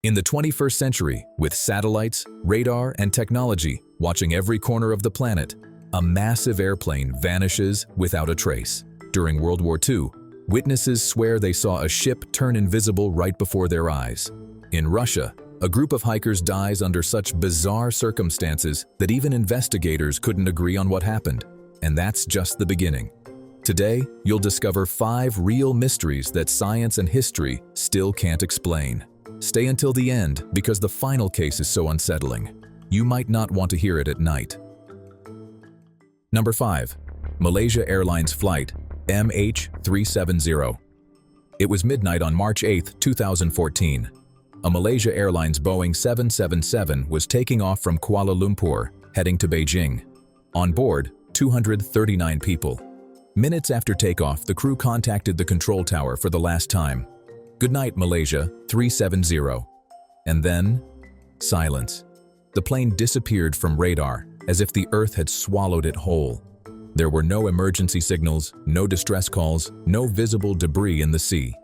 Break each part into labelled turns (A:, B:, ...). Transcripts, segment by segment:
A: In the 21st century, with satellites, radar, and technology watching every corner of the planet, a massive airplane vanishes without a trace. During World War II, witnesses swear they saw a ship turn invisible right before their eyes. In Russia, a group of hikers dies under such bizarre circumstances that even investigators couldn't agree on what happened. And that's just the beginning. Today, you'll discover 5 real mysteries that science and history still can't explain. Stay until the end because the final case is so unsettling. You might not want to hear it at night. Number 5. Malaysia Airlines Flight MH370. It was midnight on March 8, 2014. A Malaysia Airlines Boeing 777 was taking off from Kuala Lumpur, heading to Beijing. On board, 239 people. Minutes after takeoff, the crew contacted the control tower for the last time. "Good night, Malaysia 370. And then, silence. The plane disappeared from radar, as if the Earth had swallowed it whole. There were no emergency signals, no distress calls, no visible debris in the sea.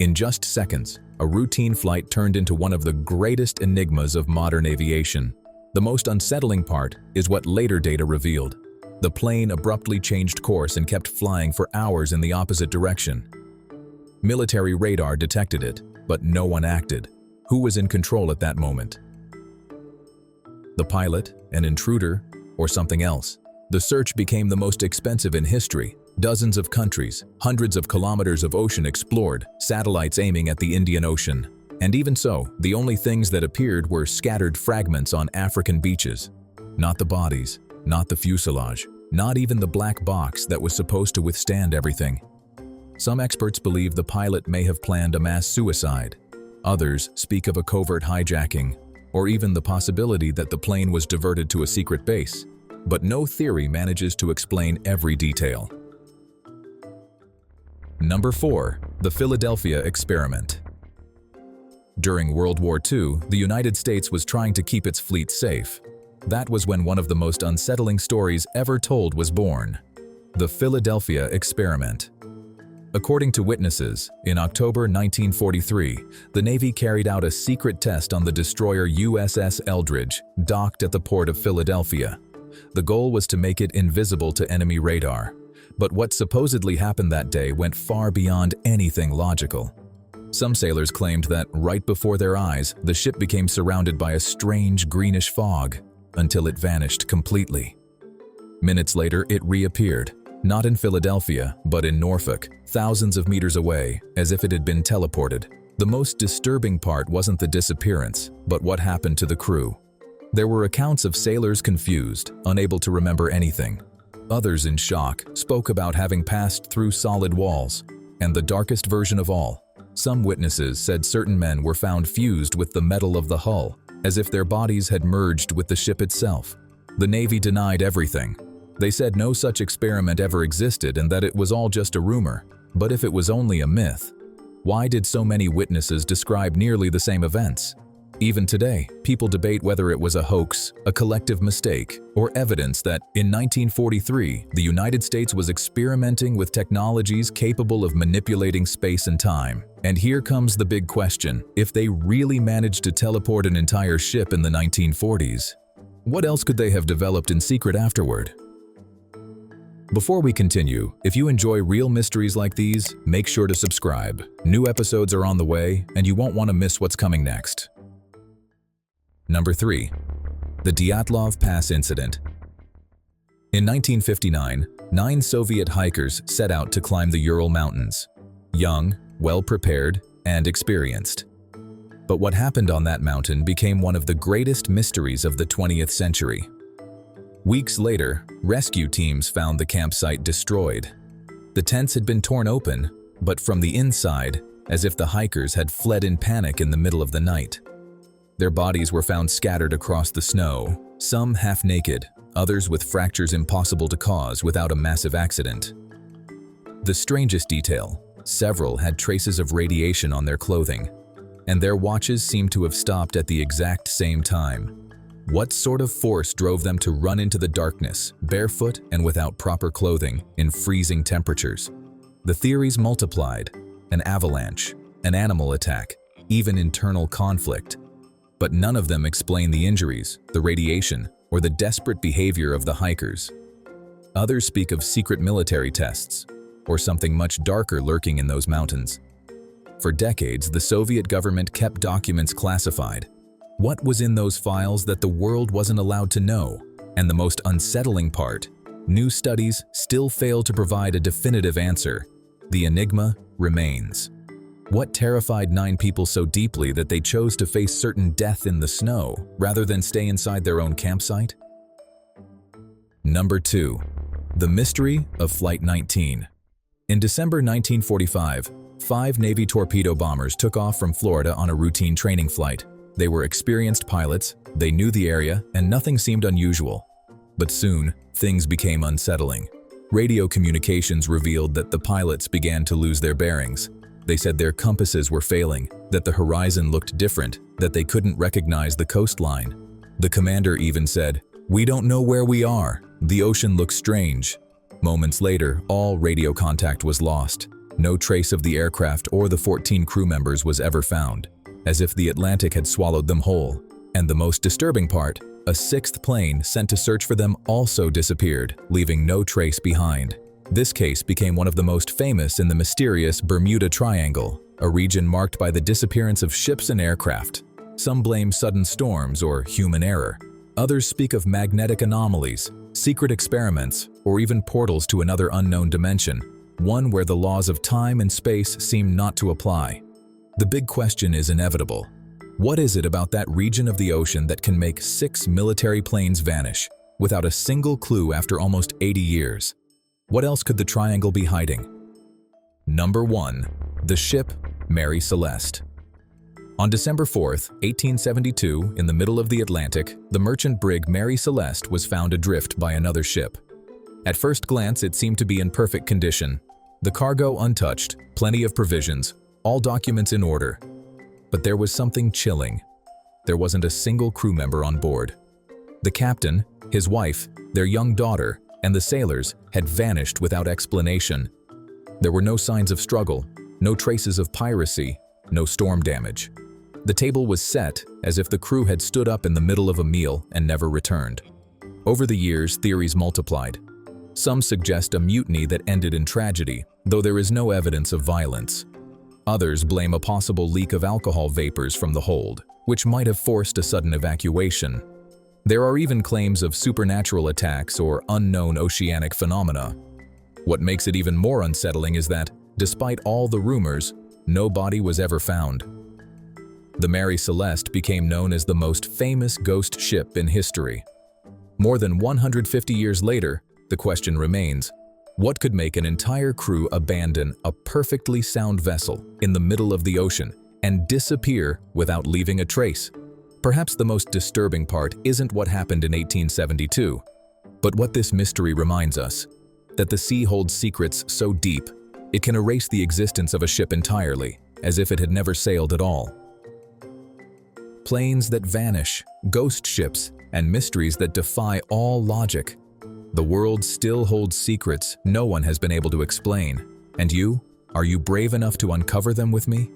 A: In just seconds, a routine flight turned into one of the greatest enigmas of modern aviation. The most unsettling part is what later data revealed. The plane abruptly changed course and kept flying for hours in the opposite direction. Military radar detected it, but no one acted. Who was in control at that moment? The pilot, an intruder, or something else? The search became the most expensive in history. Dozens of countries, hundreds of kilometers of ocean explored, satellites aiming at the Indian Ocean. And even so, the only things that appeared were scattered fragments on African beaches. Not the bodies, not the fuselage, not even the black box that was supposed to withstand everything. Some experts believe the pilot may have planned a mass suicide. Others speak of a covert hijacking, or even the possibility that the plane was diverted to a secret base. But no theory manages to explain every detail. Number 4. The Philadelphia Experiment. During World War II, the United States was trying to keep its fleet safe. That was when one of the most unsettling stories ever told was born. The Philadelphia Experiment. According to witnesses, in October 1943, the Navy carried out a secret test on the destroyer USS Eldridge, docked at the port of Philadelphia. The goal was to make it invisible to enemy radar. But what supposedly happened that day went far beyond anything logical. Some sailors claimed that right before their eyes, the ship became surrounded by a strange greenish fog, until it vanished completely. Minutes later, it reappeared. Not in Philadelphia, but in Norfolk, thousands of meters away, as if it had been teleported. The most disturbing part wasn't the disappearance, but what happened to the crew. There were accounts of sailors confused, unable to remember anything. Others, in shock, spoke about having passed through solid walls. And the darkest version of all, some witnesses said certain men were found fused with the metal of the hull, as if their bodies had merged with the ship itself. The Navy denied everything. They said no such experiment ever existed and that it was all just a rumor. But if it was only a myth, why did so many witnesses describe nearly the same events? Even today, people debate whether it was a hoax, a collective mistake, or evidence that, in 1943, the United States was experimenting with technologies capable of manipulating space and time. And here comes the big question: if they really managed to teleport an entire ship in the 1940s, what else could they have developed in secret afterward? Before we continue, if you enjoy real mysteries like these, make sure to subscribe. New episodes are on the way, and you won't want to miss what's coming next. Number 3. The Dyatlov Pass Incident. In 1959, 9 Soviet hikers set out to climb the Ural Mountains. Young, well-prepared, and experienced. But what happened on that mountain became one of the greatest mysteries of the 20th century. Weeks later, rescue teams found the campsite destroyed. The tents had been torn open, but from the inside, as if the hikers had fled in panic in the middle of the night. Their bodies were found scattered across the snow, some half-naked, others with fractures impossible to cause without a massive accident. The strangest detail, several had traces of radiation on their clothing, and their watches seemed to have stopped at the exact same time. What sort of force drove them to run into the darkness, barefoot and without proper clothing, in freezing temperatures? The theories multiplied: an avalanche, an animal attack, even internal conflict. But none of them explain the injuries, the radiation, or the desperate behavior of the hikers. Others speak of secret military tests, or something much darker lurking in those mountains. For decades, the Soviet government kept documents classified. What was in those files that the world wasn't allowed to know? And the most unsettling part, new studies still fail to provide a definitive answer. The enigma remains. What terrified 9 people so deeply that they chose to face certain death in the snow rather than stay inside their own campsite? Number 2. The mystery of Flight 19. In December 1945, 5 Navy torpedo bombers took off from Florida on a routine training flight. They were experienced pilots, they knew the area, and nothing seemed unusual. But soon, things became unsettling. Radio communications revealed that the pilots began to lose their bearings. They said their compasses were failing, that the horizon looked different, that they couldn't recognize the coastline. The commander even said, "We don't know where we are. The ocean looks strange." Moments later, all radio contact was lost. No trace of the aircraft or the 14 crew members was ever found, as if the Atlantic had swallowed them whole. And the most disturbing part, a 6th plane sent to search for them also disappeared, leaving no trace behind. This case became one of the most famous in the mysterious Bermuda Triangle, a region marked by the disappearance of ships and aircraft. Some blame sudden storms or human error. Others speak of magnetic anomalies, secret experiments, or even portals to another unknown dimension, one where the laws of time and space seem not to apply. The big question is inevitable. What is it about that region of the ocean that can make 6 military planes vanish without a single clue after almost 80 years? What else could the triangle be hiding? Number 1. The ship Mary Celeste. On December 4, 1872, in the middle of the Atlantic, the merchant brig Mary Celeste was found adrift by another ship. At first glance, it seemed to be in perfect condition. The cargo untouched, plenty of provisions, all documents in order. But there was something chilling. There wasn't a single crew member on board. The captain, his wife, their young daughter, and the sailors had vanished without explanation. There were no signs of struggle, no traces of piracy, no storm damage. The table was set as if the crew had stood up in the middle of a meal and never returned. Over the years, theories multiplied. Some suggest a mutiny that ended in tragedy, though there is no evidence of violence. Others blame a possible leak of alcohol vapors from the hold, which might have forced a sudden evacuation. There are even claims of supernatural attacks or unknown oceanic phenomena. What makes it even more unsettling is that, despite all the rumors, no body was ever found. The Mary Celeste became known as the most famous ghost ship in history. More than 150 years later, the question remains, what could make an entire crew abandon a perfectly sound vessel in the middle of the ocean and disappear without leaving a trace? Perhaps the most disturbing part isn't what happened in 1872, but what this mystery reminds us, that the sea holds secrets so deep, it can erase the existence of a ship entirely, as if it had never sailed at all. Planes that vanish, ghost ships, and mysteries that defy all logic. The world still holds secrets no one has been able to explain. And you? Are you brave enough to uncover them with me?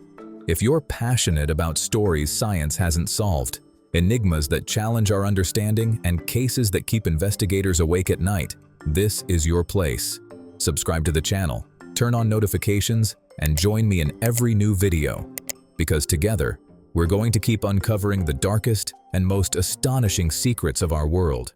A: If you're passionate about stories science hasn't solved, enigmas that challenge our understanding, and cases that keep investigators awake at night, this is your place. Subscribe to the channel, turn on notifications, and join me in every new video. Because together, we're going to keep uncovering the darkest and most astonishing secrets of our world.